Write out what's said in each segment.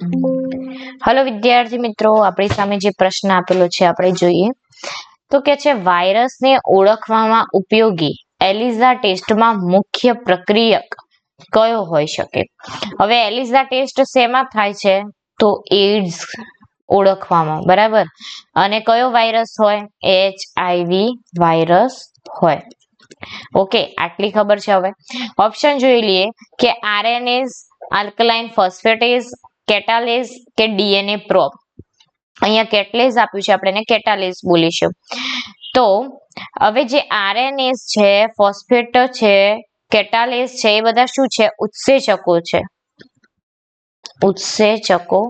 Hello विद्यार्थी मित्रों, આપણી સામે જે પ્રશ્ન આપેલો છે આપણે જોઈએ તો કે છે વાયરસને ઓળખવામાં ઉપયોગી એલિઝા ટેસ્ટમાં મુખ્ય પ્રક્રિયક કયો હોઈ શકે? હવે એલિઝા ટેસ્ટ શેમાં થાય છે? તો એડ્સ ઓળખવામાં, બરાબર. અને કયો વાયરસ હોય? HIV વાયરસ હોય. ઓકે, આટલી ખબર છે. હવે ઓપ્શન જોઈ લઈએ કે આરએનએસ, આલ્કલાઇન ફોસ્ફેટેઝ, કેટાલેઝ કે ડીએનએ પ્રોબ. અહીંયા કેટલેઝ આપ્યું છે, આપણે એને કેટાલેઝ બોલીશું. તો હવે જે આરએનએસ છે, ફોસ્ફેટ છે, કેટાલેઝ છે, એ બધા શું છે? ઉત્સેચકો છે. ઉત્સેચકો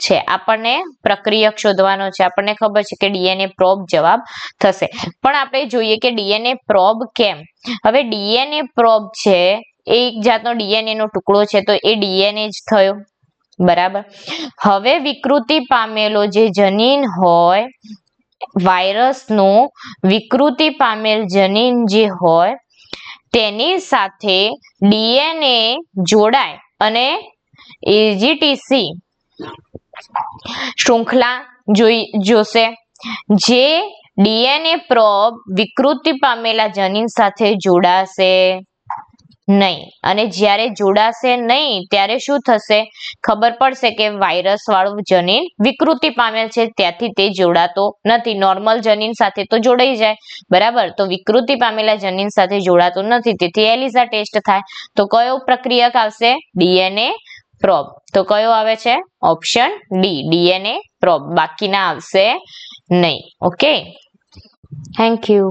છે. આપણને પ્રક્રિયક શોધવાનો છે. આપણને ખબર છે કે ડીએનએ પ્રોબ જવાબ થશે. પણ આપણે જોઈએ કે ડીએનએ પ્રોબ કેમ? હવે ડીએનએ પ્રોબ છે એ એક જાતનો ડીએનએ નો ટુકડો છે, તો એ ડીએનએ જ થયો, બરાબર. હવે વિકૃતિ પામેલો જે જનીન હોય, વાયરસનું વિકૃતિ પામેલ જનીન જે હોય તેની સાથે ડીએનએ જોડાય અને એજીટીસી શૃંખલા જોશે. જે ડીએનએ પ્રોબ વિકૃતિ પામેલા જનીન સાથે જોડાશે નહીં. અને જ્યારે જોડાશે નહીં ત્યારે શું થશે? ખબર પડશે કે વાયરસ વાળું જનીન વિકૃતિ પામેલ છે, ત્યાંથી તે જોડાતો નથી. નોર્મલ જનીન સાથે તો જોડાઈ જાય, બરાબર. તો વિકૃતિ પામેલા જનીન સાથે જોડાતો નથી, તેથી એલિઝા ટેસ્ટ થાય. તો કયો પ્રક્રિયક આવશે? DNA probe. તો કયો આવે છે? Option D, DNA probe. બાકીના આવશે નહીં. Okay, thank you.